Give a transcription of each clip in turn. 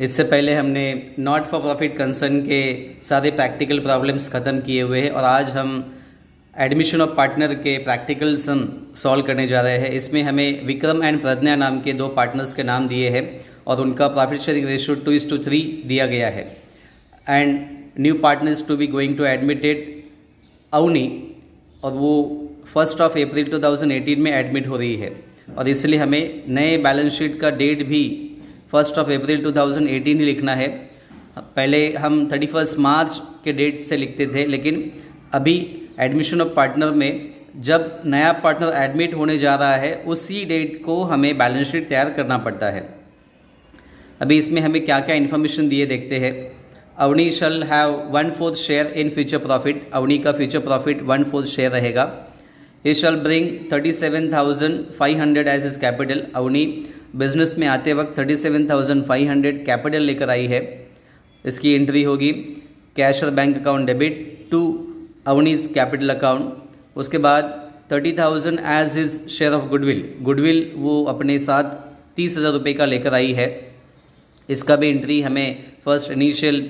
इससे पहले हमने नॉट फॉर प्रॉफिट कंसर्न के सारे प्रैक्टिकल प्रॉब्लम्स ख़त्म किए हुए हैं और आज हम एडमिशन ऑफ पार्टनर के प्रैक्टिकल्स हम सॉल्व करने जा रहे हैं। इसमें हमें विक्रम एंड प्रज्ञा नाम के दो पार्टनर्स के नाम दिए हैं और उनका प्रॉफिट शेयरिंग रेशियो 2:3 दिया गया है। And new partners to be going to admitted Avni, और वो 1 अप्रैल 2018 में एडमिट हो रही है और इसलिए हमें नए बैलेंस शीट का डेट भी 1 अप्रैल 2018 ही लिखना है। पहले हम 31 मार्च के डेट से लिखते थे, लेकिन अभी एडमिशन ऑफ पार्टनर में जब नया पार्टनर एडमिट होने जा रहा है उसी डेट को हमें बैलेंस शीट तैयार करना पड़ता है। अभी इसमें हमें क्या क्या इन्फॉर्मेशन दिए देखते हैं। Avani shall have 1/4 share in future profit. Avani का फ्यूचर प्रॉफिट 1/4 शेयर रहेगा। He shall bring 37,500 as is capital. Avani business में आते वक्त 37,500 कैपिटल लेकर आई है। इसकी एंट्री होगी कैश और bank account debit to Avani's capital account. उसके बाद 30,000 as his share of goodwill. Goodwill वो अपने साथ 30,000 रुपये का लेकर आई है। इसका भी एंट्री हमें फर्स्ट इनिशियल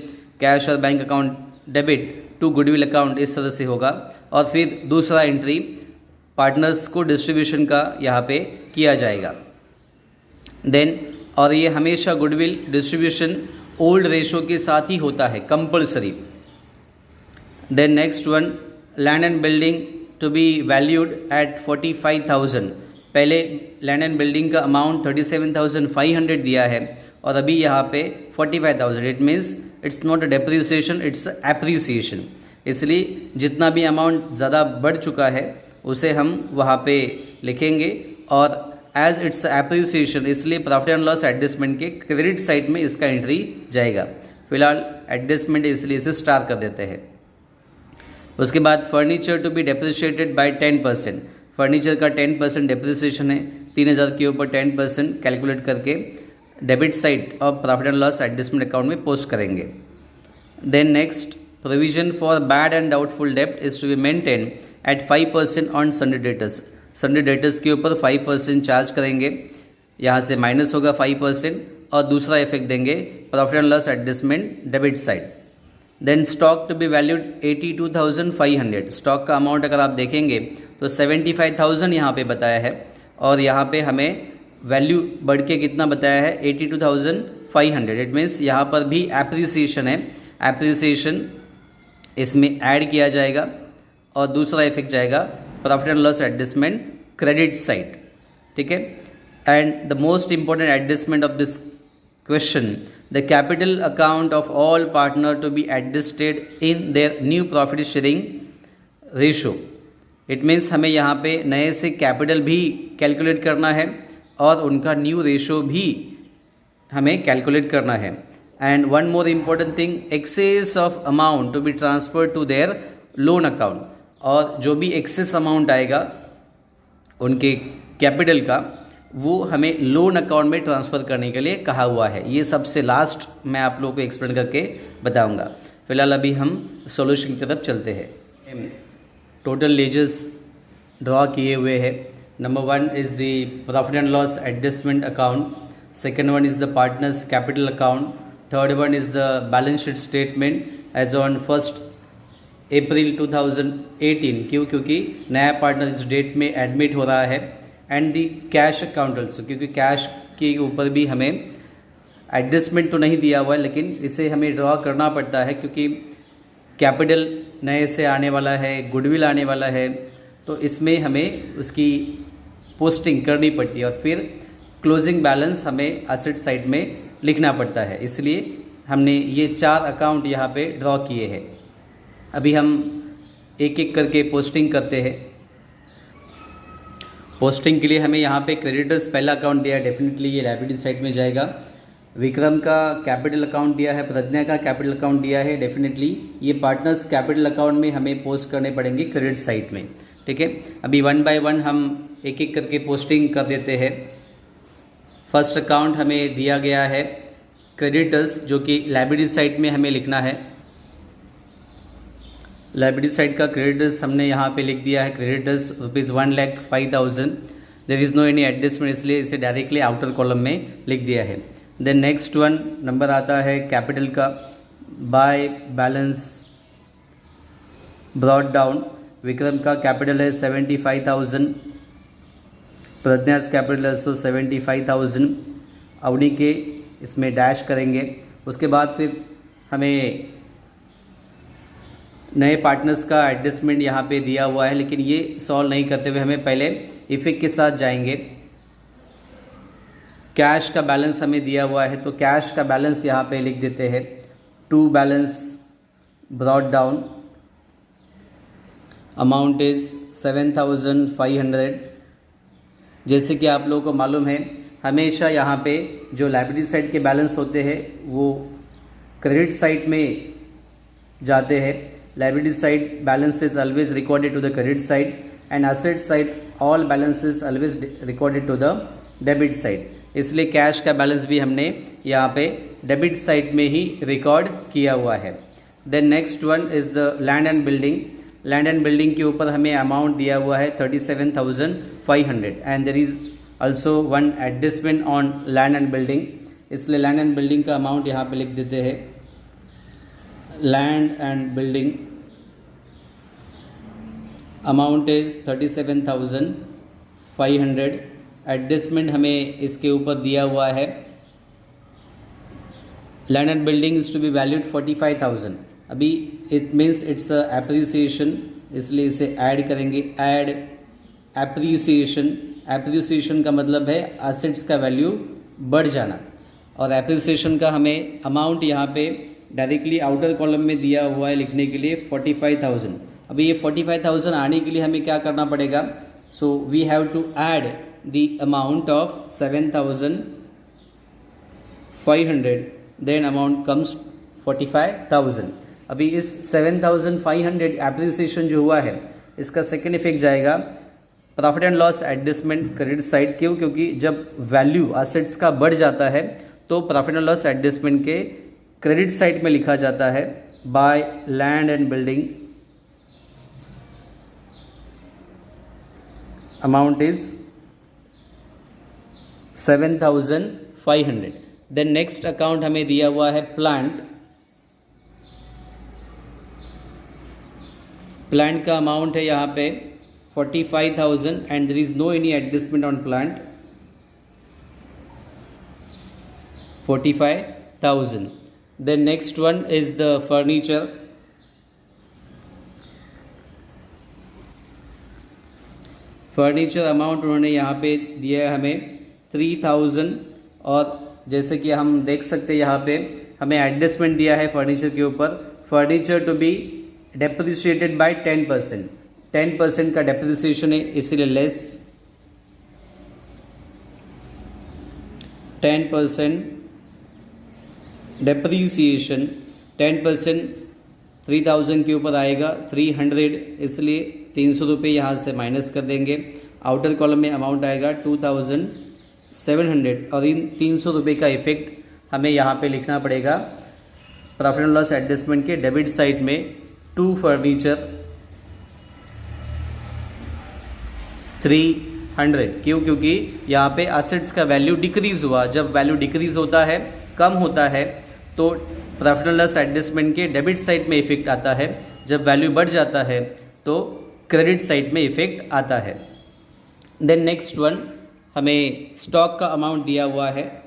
कैश और bank account debit to goodwill account इस तरह से होगा और फिर दूसरा एंट्री पार्टनर्स को डिस्ट्रीब्यूशन का यहाँ पे किया जाएगा। देन और ये हमेशा गुडविल डिस्ट्रीब्यूशन ओल्ड रेशो के साथ ही होता है, compulsory. Then next one, land and building to be valued at 45,000। पहले लैंड एंड बिल्डिंग का अमाउंट 37,500 दिया है और अभी यहाँ पे 45,000। It means it's not a depreciation, it's appreciation. इसलिए जितना भी अमाउंट ज़्यादा बढ़ चुका है उसे हम वहाँ पे लिखेंगे और एज इट्स एप्रिसिएशन इसलिए प्रॉफिट एंड लॉस एडजस्टमेंट के क्रेडिट साइड में इसका एंट्री जाएगा। फिलहाल एडजस्टमेंट इसलिए इसे स्टार कर देते हैं। उसके बाद furniture to be depreciated by 10%। Furniture का 10% डेप्रिसिएशन है। 3,000 के ऊपर 10% कैलकुलेट करके डेबिट साइड और profit and loss adjustment account में पोस्ट करेंगे। Then next, provision for bad and doubtful डेप्ट is to be maintain at 5% on sundry debtors. Sundry debtors के ऊपर 5% चार्ज करेंगे, यहाँ से माइनस होगा 5% और दूसरा इफेक्ट देंगे profit and loss adjustment debit side. Then stock to be valued 82,500। Stock का अमाउंट अगर आप देखेंगे तो 75,000 यहाँ पे बताया है और यहाँ पे हमें वैल्यू बढ़ के कितना बताया है 82,500। इट मीन्स यहाँ पर भी एप्रिसिएशन है, एप्रिसिएशन इसमें ऐड किया जाएगा और दूसरा इफेक्ट जाएगा profit and loss adjustment credit side. ठीक है। And the most important adjustment of this question, the capital account of all partner to be adjusted in their new profit sharing ratio. It means हमें यहाँ पे नए से capital भी calculate करना है और उनका न्यू रेशो भी हमें कैलकुलेट करना है। And one more important thing, excess of amount to be transfer to their loan account. और जो भी एक्सेस अमाउंट आएगा उनके कैपिटल का वो हमें लोन अकाउंट में ट्रांसफ़र करने के लिए कहा हुआ है। ये सबसे लास्ट मैं आप लोगों को एक्सप्लेन करके बताऊंगा। फिलहाल अभी हम सॉल्यूशन की तरफ चलते हैं। टोटल लेजर्स ड्रॉ किए हुए हैं। Number 1 is the profit and loss adjustment account, second one is the partners capital account, third one is the balance sheet statement as on 1 April 2018। क्योंकि नया पार्टनर इस डेट में एडमिट हो रहा है। And the cash account also, क्योंकि cash के ऊपर भी हमें एडजस्टमेंट तो नहीं दिया हुआ है लेकिन इसे हमें ड्रॉ करना पड़ता है क्योंकि कैपिटल नए से आने वाला है, गुडविल आने वाला है, तो इसमें हमें उसकी पोस्टिंग करनी पड़ती है और फिर क्लोजिंग बैलेंस हमें एसेट साइड में लिखना पड़ता है। इसलिए हमने ये 4 अकाउंट यहाँ पे ड्रॉ किए हैं। अभी हम एक एक करके पोस्टिंग करते हैं। पोस्टिंग के लिए हमें यहाँ पे क्रेडिटर्स पहला अकाउंट दिया है, डेफिनेटली ये लायबिलिटी साइड में जाएगा। विक्रम का कैपिटल अकाउंट दिया है, प्रज्ञा का कैपिटल अकाउंट दिया है, डेफिनेटली ये पार्टनर्स कैपिटल अकाउंट में हमें पोस्ट करने पड़ेंगे क्रेडिट साइड में। ठीक है। अभी 1 बाय 1 हम एक एक करके पोस्टिंग कर देते हैं। फर्स्ट अकाउंट हमें दिया गया है क्रेडिटर्स, जो कि लायबिलिटी साइड में हमें लिखना है। लायबिलिटी साइड का क्रेडिटर्स हमने यहाँ पे लिख दिया है, creditors ₹1,05,000। There is no any adjustment, इसलिए इसे डायरेक्टली आउटर कॉलम में लिख दिया है। देन नेक्स्ट वन नंबर आता है कैपिटल का, by balance brought down. Vikram का कैपिटल है 75,000, प्रज्ञास कैपिटल है 75,000। अवनी के इसमें डैश करेंगे। उसके बाद फिर हमें नए पार्टनर्स का एडजस्टमेंट यहाँ पे दिया हुआ है, लेकिन ये सॉल्व नहीं करते हुए हमें पहले इफेक्ट के साथ जाएंगे। कैश का बैलेंस हमें दिया हुआ है, तो कैश का बैलेंस यहाँ पे लिख देते हैं। To balance brought down, amount is 7,500। जैसे कि आप लोगों को मालूम है, हमेशा यहाँ पे जो लायबिलिटी साइड के बैलेंस होते हैं वो क्रेडिट साइड में जाते हैं। Liability side balance is always recorded to the credit side and asset side all balance is always recorded to the debit side. इसलिए कैश का बैलेंस भी हमने यहाँ पे डेबिट साइड में ही रिकॉर्ड किया हुआ है। Then next one is the land and building. Land and building के ऊपर हमें अमाउंट दिया हुआ है 37,500 and there is also one adjustment on land and building. इसलिए लैंड एंड बिल्डिंग का अमाउंट यहाँ पे लिख देते हैं। Land and building amount is 37,500। Adjustment हमें इसके ऊपर दिया हुआ है। Land and building is to be valued 45,000। अभी इट मीन्स इट्स एप्रिसिएशन, इसलिए इसे ऐड करेंगे। ऐड एप्रिसिएशन, एप्रिसिएशन का मतलब है एसेट्स का वैल्यू बढ़ जाना, और एप्रिसिएशन का हमें अमाउंट यहाँ पे डायरेक्टली आउटर कॉलम में दिया हुआ है लिखने के लिए 45,000। अभी ये 45,000 आने के लिए हमें क्या करना पड़ेगा? So we have to add the amount of 7,500, then amount comes 45,000। अभी इस 7,500 एप्रिसिएशन जो हुआ है इसका सेकेंड इफेक्ट जाएगा profit and loss adjustment credit side. क्यों? क्योंकि जब वैल्यू एसेट्स का बढ़ जाता है तो प्रॉफिट एंड लॉस एडजस्टमेंट के क्रेडिट साइड में लिखा जाता है by land and building amount is 7,500। Then next account हमें दिया हुआ है प्लांट। प्लांट का अमाउंट है यहाँ पे 45,000 and there is no any adjustment on plant. 45,000। Then next one is the furniture. Furniture amount उन्होंने यहाँ पे दिया है हमें 3,000, और जैसे कि हम देख सकते हैं यहाँ पे हमें एडजस्टमेंट दिया है फर्नीचर के ऊपर। Furniture to be depreciated by 10%। 10% का डेप्रिसिएशन है, इसीलिए लेस 10% डेप्रिसिएशन। 10% 3,000 के ऊपर आएगा 300, इसलिए 300 रुपये यहाँ से माइनस कर देंगे। आउटर कॉलम में अमाउंट आएगा 2,700, और इन 300 रुपये का इफेक्ट हमें यहाँ पे लिखना पड़ेगा प्रॉफिट एंड लॉस एडजस्टमेंट के डेबिट साइड में। To furniture 300। क्यों? क्योंकि यहाँ पे एसेट्स का वैल्यू डिक्रीज हुआ। जब वैल्यू डिक्रीज होता है, कम होता है, तो प्रॉफिट एंड लॉस एडजस्टमेंट के डेबिट साइड में इफेक्ट आता है। जब वैल्यू बढ़ जाता है तो क्रेडिट साइड में इफेक्ट आता है। देन नेक्स्ट वन हमें स्टॉक का अमाउंट दिया हुआ है।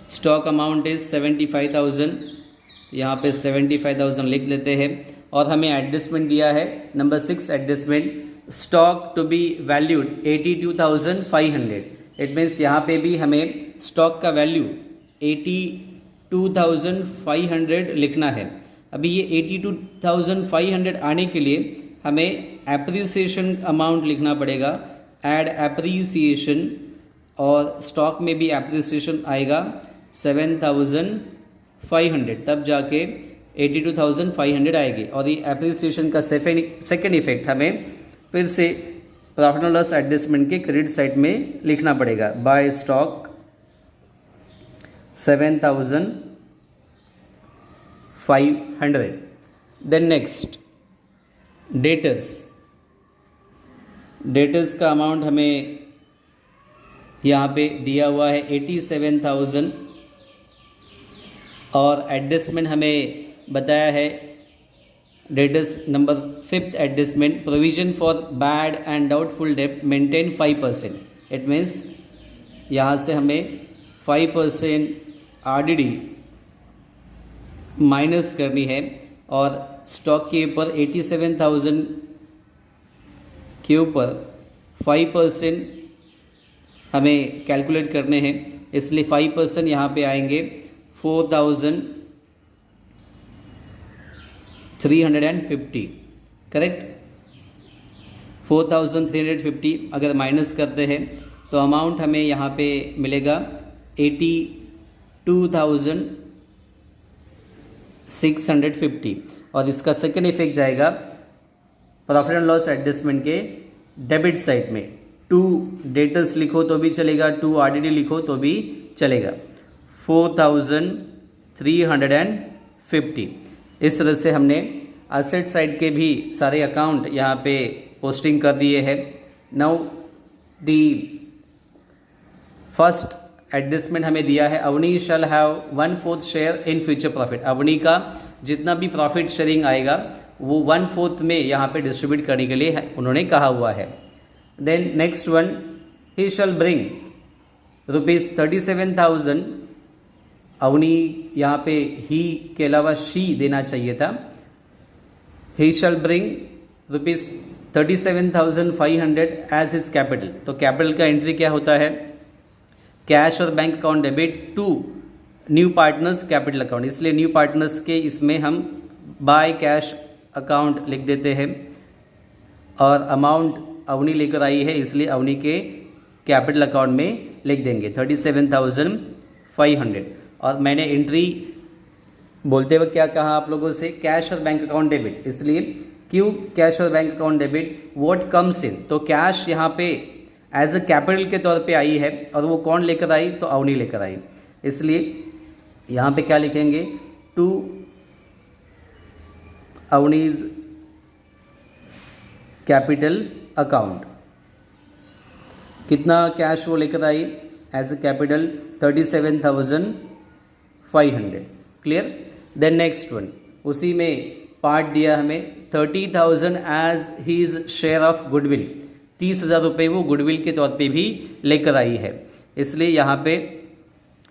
Stock amount is 75,000। यहाँ पे 75,000 लिख लेते हैं, और हमें एडजस्टमेंट दिया है number 6 adjustment, stock to be valued 82,500। It means यहाँ पे भी हमें स्टॉक का वैल्यू 82,500 लिखना है। अभी ये 82,500 आने के लिए हमें एप्रिसिएशन अमाउंट लिखना पड़ेगा। ऐड एप्रिसिएशन, और स्टॉक में भी एप्रिसिएशन आएगा 7,500, तब जाके 82,500 आएगी। और ये एप्रिसिएशन का सेकेंड इफेक्ट हमें फिर से प्रॉफिट एंड लॉस एडजस्टमेंट के क्रेडिट साइड में लिखना पड़ेगा by stock 7,500। Then next debtors का अमाउंट हमें यहाँ पे दिया हुआ है 87,000 और एडजस्टमेंट हमें बताया है debtors number 5th adjustment provision for bad and doubtful डेब्ट मेंटेन 5%। इट मीन्स यहाँ से हमें 5% आरडीडी माइनस करनी है और स्टॉक के ऊपर 87,000 के ऊपर 5% हमें कैलकुलेट करने हैं, इसलिए 5% यहाँ पे आएंगे 4,350। करेक्ट, 4,350 अगर माइनस करते हैं तो अमाउंट हमें यहाँ पे मिलेगा 82,650 और इसका सेकेंड इफेक्ट जाएगा प्रॉफिट एंड लॉस एडजस्टमेंट के डेबिट साइड में। 2 डेटर्स लिखो तो भी चलेगा, 2 आरडीडी लिखो तो भी चलेगा। 4,350 इस तरह से हमने एसेट साइड के भी सारे अकाउंट यहाँ पे पोस्टिंग कर दिए हैं। नाउ दी फर्स्ट एडजस्टमेंट हमें दिया है Avani shall have 1/4 share in future profit. Avani का जितना भी प्रॉफिट शेयरिंग आएगा वो 1/4 में यहाँ पे डिस्ट्रीब्यूट करने के लिए उन्होंने कहा हुआ है। Then next one, he shall bring ₹37,000। Avani यहाँ पे ही के अलावा शी देना चाहिए था। He shall bring ₹37,500 as his capital. तो कैपिटल का एंट्री क्या होता है? कैश और bank account debit to new partners capital account, इसलिए न्यू पार्टनर्स के इसमें हम बाय कैश अकाउंट लिख देते हैं और अमाउंट अवनी लेकर आई है इसलिए अवनी के कैपिटल अकाउंट में लिख देंगे 37,500। और मैंने एंट्री बोलते वक्त क्या कहा आप लोगों से? कैश और बैंक अकाउंट डेबिट, इसलिए क्यों कैश और bank account debit? What comes in, तो कैश यहाँ पे एज अ कैपिटल के तौर पे आई है और वो कौन लेकर आई? तो अवनी लेकर आई, इसलिए यहाँ पे क्या लिखेंगे? To Avani's capital account. कितना कैश वो लेकर आई as a capital? 37,500। Clear? Then next one, उसी में पार्ट दिया हमें 30,000 as his share of goodwill. 30,000 रुपये वो गुडविल के तौर पे भी लेकर आई है, इसलिए यहाँ पे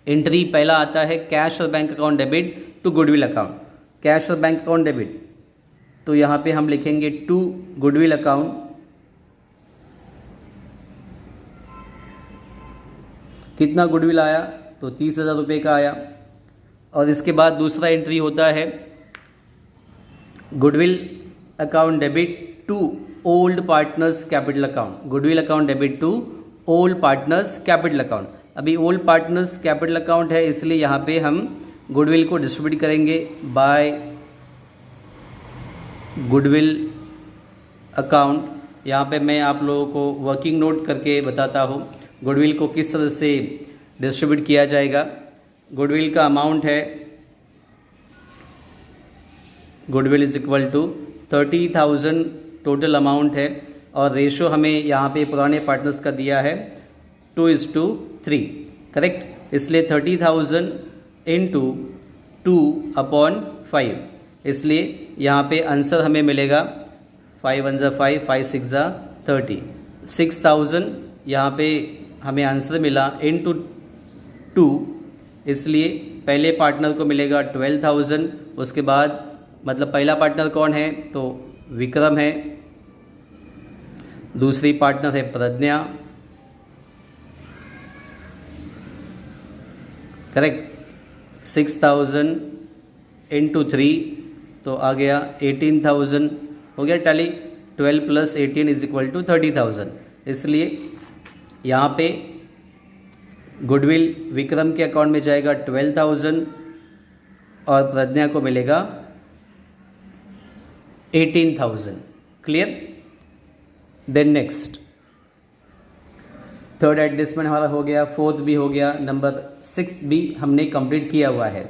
एंट्री पहला आता है कैश और bank account debit to goodwill account. Cash और बैंक अकाउंट डेबिट, तो यहाँ पे हम लिखेंगे टू गुडविल अकाउंट। कितना गुडविल आया? तो 30,000 रुपये का आया। और इसके बाद दूसरा एंट्री होता है goodwill account debit to old partners capital account. Goodwill account debit to old partners capital account. अभी ओल्ड पार्टनर्स कैपिटल अकाउंट है इसलिए यहाँ पे हम गुडविल को डिस्ट्रीब्यूट करेंगे बाय गुडविल अकाउंट। यहाँ पे मैं आप लोगों को वर्किंग नोट करके बताता हूँ गुडविल को किस तरह से डिस्ट्रीब्यूट किया जाएगा। गुडविल का अमाउंट है, goodwill is equal to 30,000 total amount है और रेशो हमें यहाँ पे पुराने पार्टनर्स का दिया है 2:3। करेक्ट, इसलिए 30,000 इंटू 2/5, इसलिए यहाँ पे आंसर हमें मिलेगा 5 1 5, 5 6 30। 6,000 यहाँ पे हमें आंसर मिला इंटू 2, इसलिए पहले पार्टनर को मिलेगा 12,000। उसके बाद मतलब पहला पार्टनर कौन है? तो विक्रम है। दूसरी पार्टनर है प्रज्ञा। करेक्ट, 6,000 इंटू 3 तो आ गया 18,000 हो गया टैली। 12 + 18 इज इक्वल टू 30,000, इसलिए यहाँ पे गुडविल विक्रम के अकाउंट में जाएगा 12,000 और प्रज्ञा को मिलेगा 18,000। Clear? Then next third adjustment हमारा हो गया, फोर्थ भी हो गया, नंबर 6 भी हमने कंप्लीट किया हुआ है।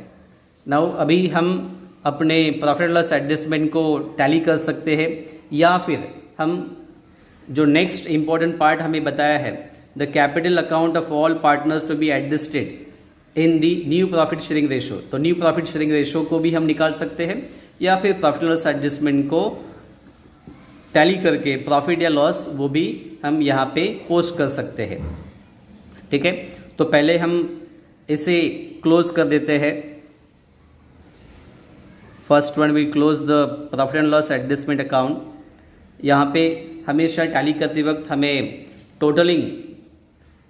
नाउ अभी हम अपने प्रॉफिट लॉस एडजस्टमेंट को टैली कर सकते हैं या फिर हम जो नेक्स्ट इम्पॉर्टेंट पार्ट हमें बताया है the capital account of all partners to be adjusted in the new profit sharing ratio. तो न्यू प्रॉफिट शेयरिंग रेशो को भी हम निकाल सकते हैं या फिर प्रॉफिट लॉस एडजस्टमेंट को टैली करके प्रॉफिट या लॉस वो भी हम यहाँ पे पोस्ट कर सकते हैं। ठीक है, तो पहले हम इसे क्लोज कर देते हैं। First one we close the profit and loss adjustment account. यहाँ पे हमेशा टैली करते वक्त हमें टोटलिंग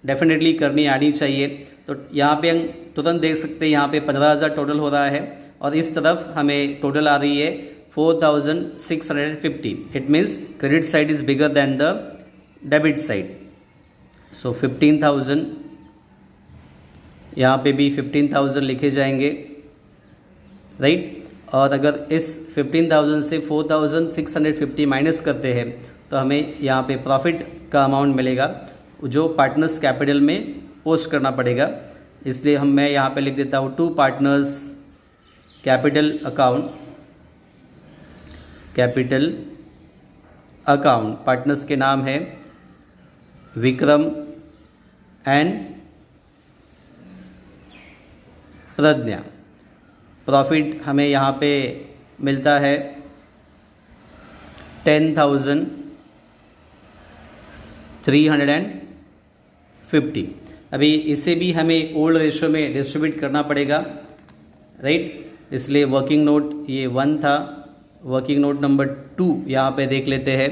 डेफिनेटली करनी आनी चाहिए। तो यहाँ पे हम तुरंत देख सकते हैं यहाँ पे 15,000 टोटल हो रहा है और इस तरफ हमें टोटल आ रही है 4,650। It means credit side is bigger than the debit side. So 15,000, यहाँ पे भी 15,000 लिखे जाएंगे, राइट। और अगर इस 15,000 से 4,650 माइनस करते हैं तो हमें यहाँ पे प्रॉफिट का अमाउंट मिलेगा जो पार्टनर्स कैपिटल में पोस्ट करना पड़ेगा। इसलिए मैं यहाँ पे लिख देता हूँ to partners capital account. Partners के नाम है विक्रम एंड प्रज्ञा। प्रॉफिट हमें यहाँ पे मिलता है 10,350। अभी इसे भी हमें ओल्ड रेशो में डिस्ट्रीब्यूट करना पड़ेगा, राइट। इसलिए वर्किंग नोट ये 1 था, वर्किंग नोट नंबर 2 यहाँ पे देख लेते हैं।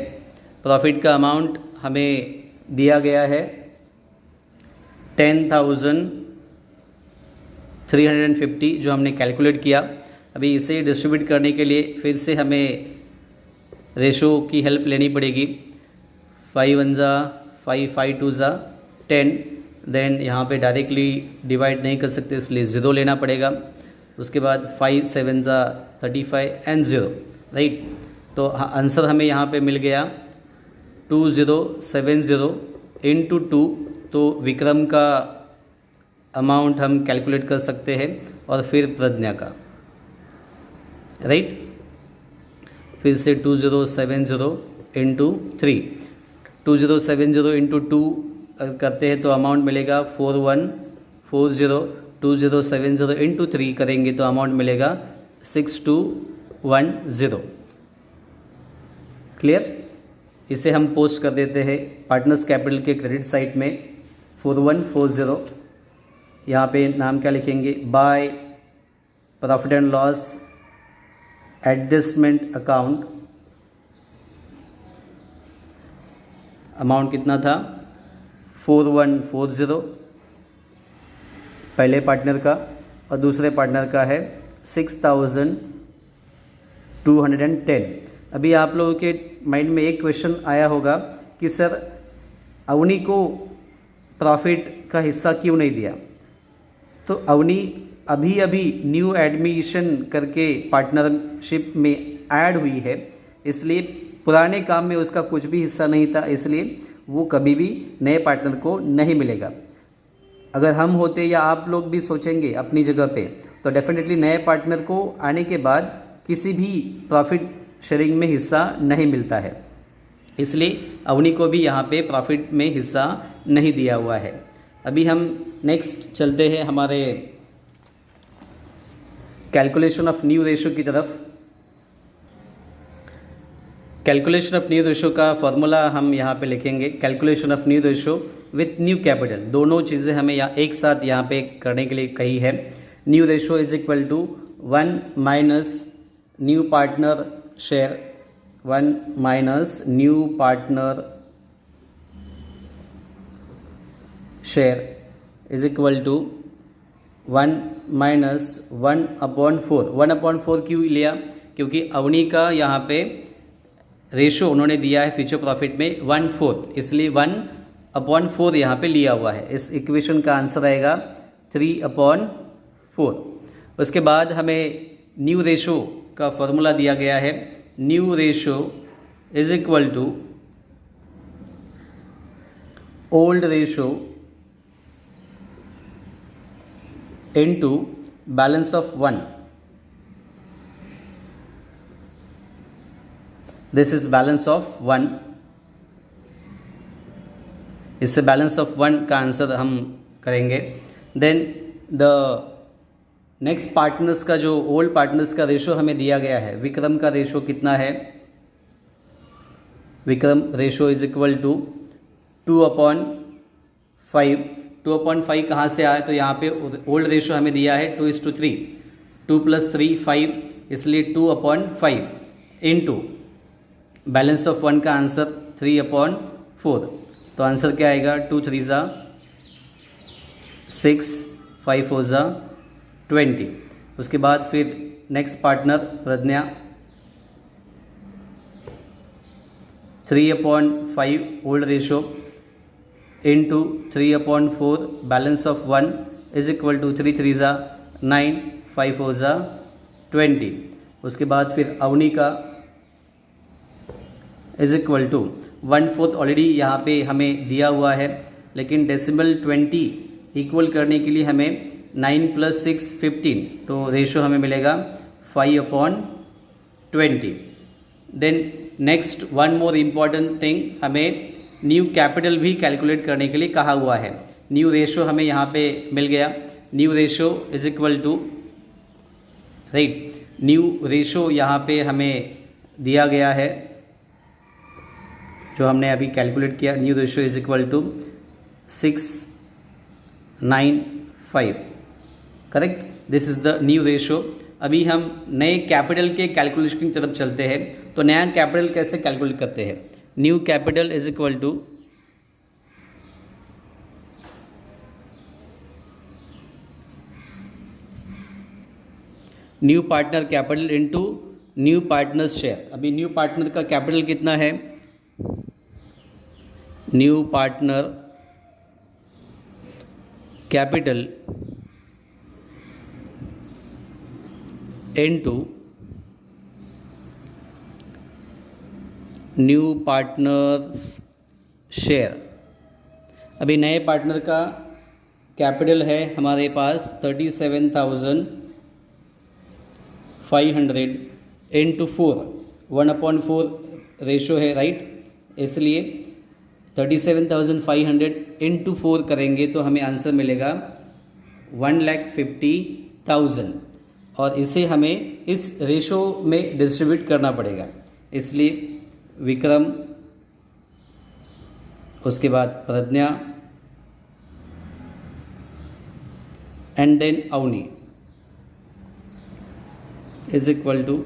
प्रॉफिट का अमाउंट हमें दिया गया है 10,350 जो हमने कैलकुलेट किया। अभी इसे डिस्ट्रीब्यूट करने के लिए फिर से हमें रेशो की हेल्प लेनी पड़ेगी। 5 1 ज़ा 5, 5 2 ज़ा 10। देन यहाँ पे डायरेक्टली डिवाइड नहीं कर सकते इसलिए 0 लेना पड़ेगा। उसके बाद 5 7 ज़ा 35 एंड 0, राइट। तो आंसर हमें यहाँ पे मिल गया 2070 इंटू 2। तो विक्रम का अमाउंट हम कैलकुलेट कर सकते हैं और फिर प्रज्ञा का, राइट। फिर से 2070 इंटू 3, 2070 इंटू 2 करते हैं तो अमाउंट मिलेगा 4140। 2070 इंटू 3 करेंगे तो अमाउंट मिलेगा 6210। क्लियर। इसे हम पोस्ट कर देते हैं पार्टनर्स कैपिटल के क्रेडिट साइड में 4140। यहाँ पे नाम क्या लिखेंगे, by profit and loss adjustment account. Amount कितना था 4140 पहले पार्टनर का और दूसरे पार्टनर का है 6,210। अभी आप लोगों के माइंड में एक क्वेश्चन आया होगा कि सर अवनी को प्रॉफिट का हिस्सा क्यों नहीं दिया। तो अवनी अभी अभी न्यू एडमिशन करके पार्टनरशिप में ऐड हुई है, इसलिए पुराने काम में उसका कुछ भी हिस्सा नहीं था, इसलिए वो कभी भी नए पार्टनर को नहीं मिलेगा। अगर हम होते या आप लोग भी सोचेंगे अपनी जगह पे तो डेफिनेटली नए पार्टनर को आने के बाद किसी भी प्रॉफिट शेयरिंग में हिस्सा नहीं मिलता है, इसलिए अवनी को भी यहाँ पे प्रॉफिट में हिस्सा नहीं दिया हुआ है। अभी हम नेक्स्ट चलते हैं हमारे कैलकुलेशन ऑफ न्यू रेशो की तरफ। कैलकुलेशन ऑफ न्यू रेशो का फॉर्मूला हम यहाँ पे लिखेंगे, calculation of new ratio with new capital. दोनों चीज़ें हमें एक साथ यहाँ पे करने के लिए कही है। New ratio is equal to 1 minus new partner share, 1 minus new partner share is equal to 1 minus 1/4। 1/4 क्यों लिया, क्योंकि अवनी का यहाँ पे रेशो उन्होंने दिया है फ्यूचर प्रॉफिट में 1/4, इसलिए 1/4 यहाँ पे लिया हुआ है। इस इक्वेशन का आंसर आएगा 3/4। उसके बाद हमें न्यू रेशो का फॉर्मूला दिया गया है। New ratio is equal to old ratio into balance of 1. This is balance of 1 इससे बैलेंस ऑफ 1 का आंसर हम करेंगे। देन द नेक्स्ट पार्टनर्स का जो ओल्ड पार्टनर्स का रेशो हमें दिया गया है, विक्रम का रेशो कितना है, Vikram ratio is equal to 2/5। 2/5 कहाँ से आया, तो यहाँ पे ओल्ड रेशो हमें दिया है 2:3, 2 + 3 5, इसलिए 2/5 इंटू बैलेंस ऑफ 1 का आंसर 3/4। तो आंसर क्या आएगा, 2 3 ज़ा 6, 5 4 ज़ा 20। उसके बाद फिर next partner Pragya, 3/5 old ratio into 3/4 balance of 1 is equal to 3 3 ज़ा 9, 5 4 ज़ा 20। उसके बाद फिर अवनी का इज इक्वल टू 1/4 ऑलरेडी यहाँ पे हमें दिया हुआ है, लेकिन डेसिमल 20 इक्वल करने के लिए हमें 9 + 6 15, तो रेशो हमें मिलेगा 5/20। Then next one more important thing, हमें न्यू कैपिटल भी कैलकुलेट करने के लिए कहा हुआ है। न्यू रेशो हमें यहाँ पे मिल गया, new ratio is equal to right, new ratio यहाँ पे हमें दिया गया है जो हमने अभी कैलकुलेट किया। New ratio is equal to 695, correct, this is the new ratio. अभी हम नए कैपिटल के कैलकुलेशन की तरफ चलते हैं। तो नया कैपिटल कैसे कैलकुलेट करते हैं, new capital is equal to new partner capital into new partner share. अभी न्यू पार्टनर का कैपिटल कितना है, new partner capital into new partner share. अभी नए पार्टनर का कैपिटल है हमारे पास 37,500 इंटू 4, 1/4 रेशो है राइट, इसलिए 37,500 इंटू 4 करेंगे तो हमें आंसर मिलेगा 1,50,000, और इसे हमें इस रेशो में डिस्ट्रीब्यूट करना पड़ेगा। इसलिए विक्रम, उसके बाद Pragya and then Avani is equal to,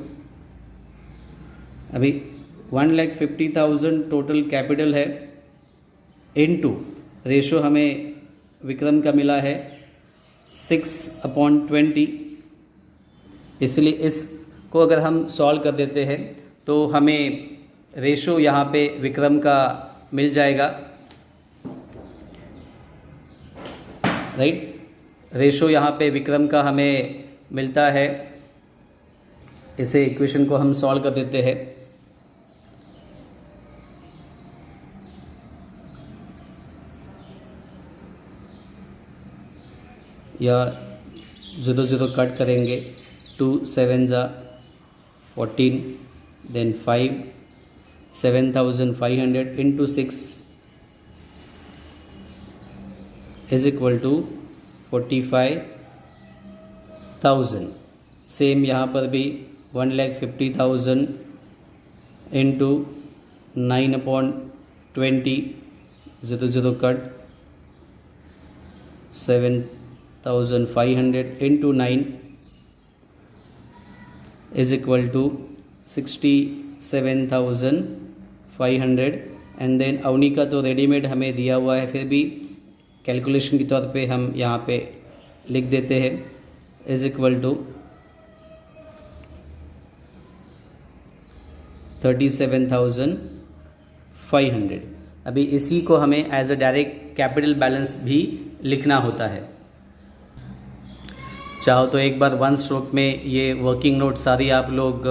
अभी 1,50,000 टोटल कैपिटल है इनटू रेशो हमें विक्रम का मिला है 6/20, इसलिए इसको अगर हम सॉल्व कर देते हैं तो हमें रेशो यहाँ पे विक्रम का मिल जाएगा राइट, रेशो यहाँ पे विक्रम का हमें मिलता है। इसे इक्वेशन को हम सॉल्व कर देते हैं। या 0 0 कट करेंगे, 2 7 ज़ा 14, then 5, 7,500 into 6 is equal to 45,000। Same यहाँ पर भी 1,50,000 into 9/20, 0 0 cut, 7,500 into 9 is equal to 67,500। And then Avani का तो रेडीमेड हमें दिया हुआ है, फिर भी कैलकुलेशन के तौर पे हम यहाँ पे लिख देते हैं इज इक्वल टू 37,500। अभी इसी को हमें as a direct capital balance भी लिखना होता है। चाहो तो एक बार वन स्ट्रोक में ये वर्किंग नोट सारी आप लोग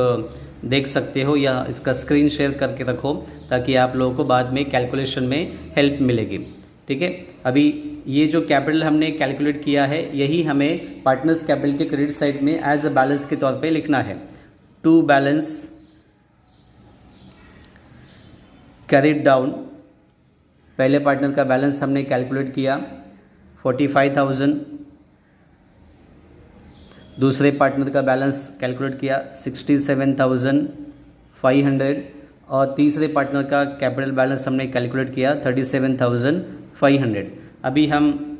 देख सकते हो, या इसका स्क्रीन शेयर करके रखो ताकि आप लोगों को बाद में कैलकुलेशन में हेल्प मिलेगी। ठीक है, अभी ये जो कैपिटल हमने कैलकुलेट किया है यही हमें पार्टनर्स कैपिटल के क्रेडिट साइड में एज अ बैलेंस के तौर पे लिखना है। टू बैलेंस carried down पहले पार्टनर का बैलेंस हमने कैलकुलेट किया 45,000, दूसरे पार्टनर का बैलेंस कैलकुलेट किया 67,500 और तीसरे पार्टनर का कैपिटल बैलेंस हमने कैलकुलेट किया 37,500। अभी हम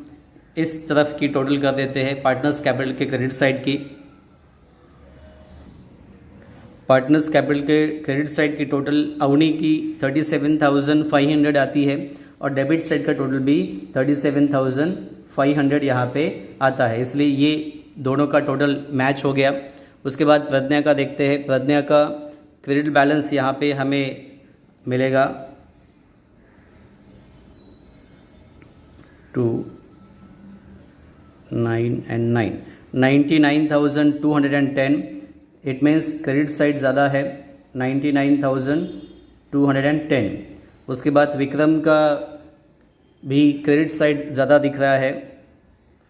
इस तरफ की टोटल कर देते हैं पार्टनर्स कैपिटल के क्रेडिट साइड की। पार्टनर्स कैपिटल के क्रेडिट साइड की टोटल अवनी की 37,500 आती है और डेबिट साइड का टोटल भी 37,500 यहाँ पे आता है, इसलिए ये दोनों का टोटल मैच हो गया। उसके बाद प्रज्ञा का देखते हैं। प्रज्ञा का क्रेडिट बैलेंस यहाँ पे हमें मिलेगा 99,210। इट मीन्स क्रेडिट साइड ज़्यादा है 99,210। उसके बाद विक्रम का भी क्रेडिट साइड ज़्यादा दिख रहा है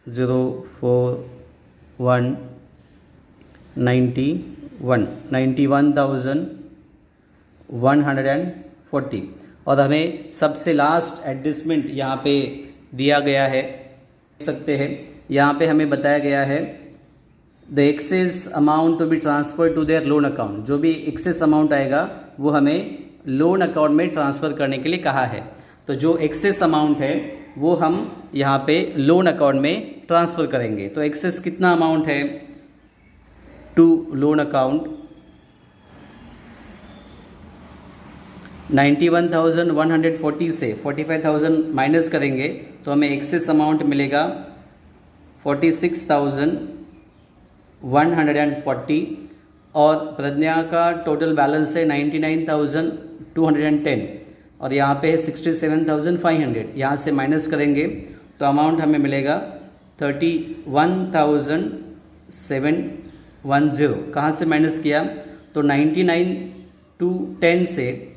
91,140 और हमें सबसे लास्ट एडजस्टमेंट यहाँ पे दिया गया है, देख सकते हैं यहाँ पे हमें बताया गया है the excess amount to be transfer to their loan account. जो भी एक्सेस अमाउंट आएगा वो हमें लोन अकाउंट में ट्रांसफ़र करने के लिए कहा है। तो जो एक्सेस अमाउंट है वो हम यहाँ पे लोन अकाउंट में ट्रांसफ़र करेंगे। तो एक्सेस कितना अमाउंट है टू लोन अकाउंट 91,140 से 45,000 माइनस करेंगे तो हमें एक्सेस अमाउंट मिलेगा 46,140 और प्रज्ञा का टोटल बैलेंस है 99,210 और यहाँ पे है 67,500। यहाँ से माइनस करेंगे तो अमाउंट हमें मिलेगा 31,710। कहाँ से माइनस किया तो 99,210 से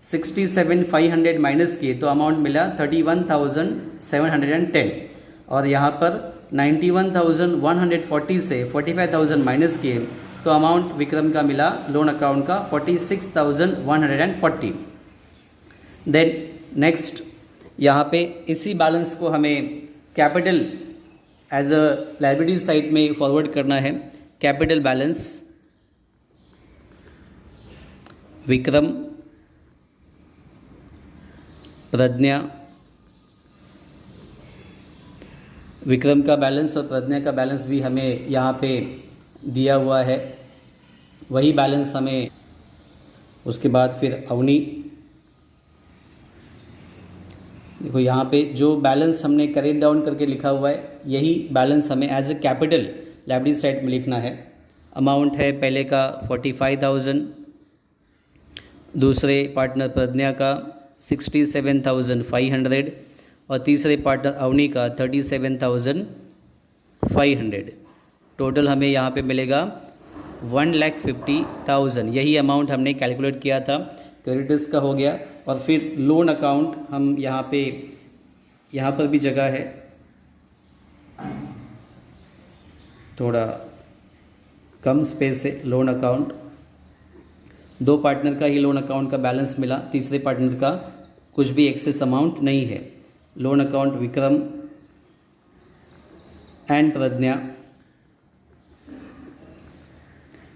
67,500 माइनस किए तो अमाउंट मिला 31,710 और यहाँ पर 91,140 से 45,000 माइनस किए तो अमाउंट विक्रम का मिला लोन अकाउंट का 46,140। देन नेक्स्ट यहाँ पे इसी बैलेंस को हमें capital as a liability side में फॉरवर्ड करना है। कैपिटल बैलेंस विक्रम, प्रज्ञा, विक्रम का बैलेंस और प्रज्ञा का बैलेंस भी हमें यहाँ पे दिया हुआ है, वही बैलेंस हमें। उसके बाद फिर अवनी, देखो यहाँ पे जो बैलेंस हमने करेक्ट डाउन करके लिखा हुआ है यही बैलेंस हमें as a capital liability side में लिखना है। अमाउंट है पहले का 45,000, दूसरे पार्टनर प्रज्ञा का 67,500 और तीसरे पार्टनर अवनी का 37,500। टोटल हमें यहाँ पे मिलेगा 1,50,000। यही अमाउंट हमने कैलकुलेट किया था, क्रेडिटर्स का हो गया। और फिर लोन अकाउंट हम यहाँ पर भी जगह है, थोड़ा कम स्पेस है। लोन अकाउंट दो पार्टनर का ही लोन अकाउंट का बैलेंस मिला, तीसरे पार्टनर का कुछ भी एक्सेस अमाउंट नहीं है। लोन अकाउंट विक्रम एंड प्रज्ञा।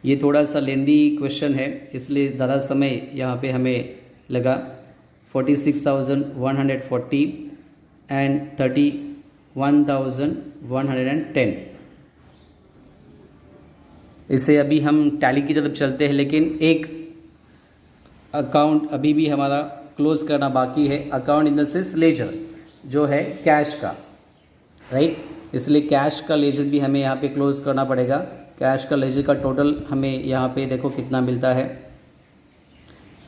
ये थोड़ा सा लेंदी क्वेश्चन है इसलिए ज़्यादा समय यहाँ पे हमें लगा। 46,140 एंड 31,110। इसे अभी हम टैली की तरफ चलते हैं, लेकिन एक अकाउंट अभी भी हमारा क्लोज करना बाकी है। Account in the sense ledger जो है कैश का, राइट। इसलिए कैश का लेजर भी हमें यहाँ पे क्लोज करना पड़ेगा। कैश का लेजर का टोटल हमें यहाँ पे देखो कितना मिलता है।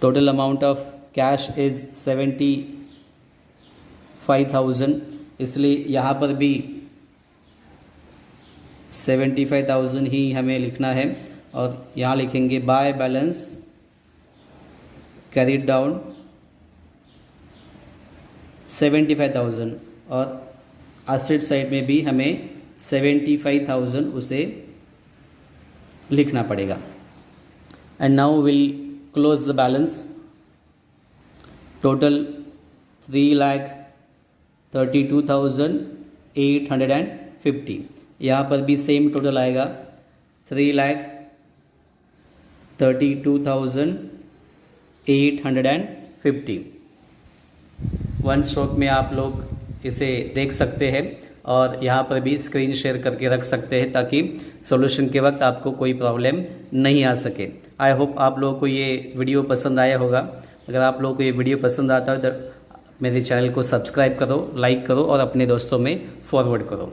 Total amount of cash is 75,000, इसलिए यहाँ पर भी 75,000 ही हमें लिखना है और यहाँ लिखेंगे बाय बैलेंस कैरीड डाउन 75,000 और एसेट साइड में भी हमें 75,000 उसे लिखना पड़ेगा। And now will close the balance. Total 3,32,850। यहाँ पर भी सेम टोटल आएगा 3,32,850। वन स्ट्रोक में आप लोग इसे देख सकते हैं और यहाँ पर भी स्क्रीन शेयर करके रख सकते हैं ताकि सॉल्यूशन के वक्त आपको कोई प्रॉब्लम नहीं आ सके। आई होप आप लोगों को ये वीडियो पसंद आया होगा। अगर आप लोगों को ये वीडियो पसंद आता है तो मेरे चैनल को सब्सक्राइब करो, लाइक करो और अपने दोस्तों में फॉरवर्ड करो।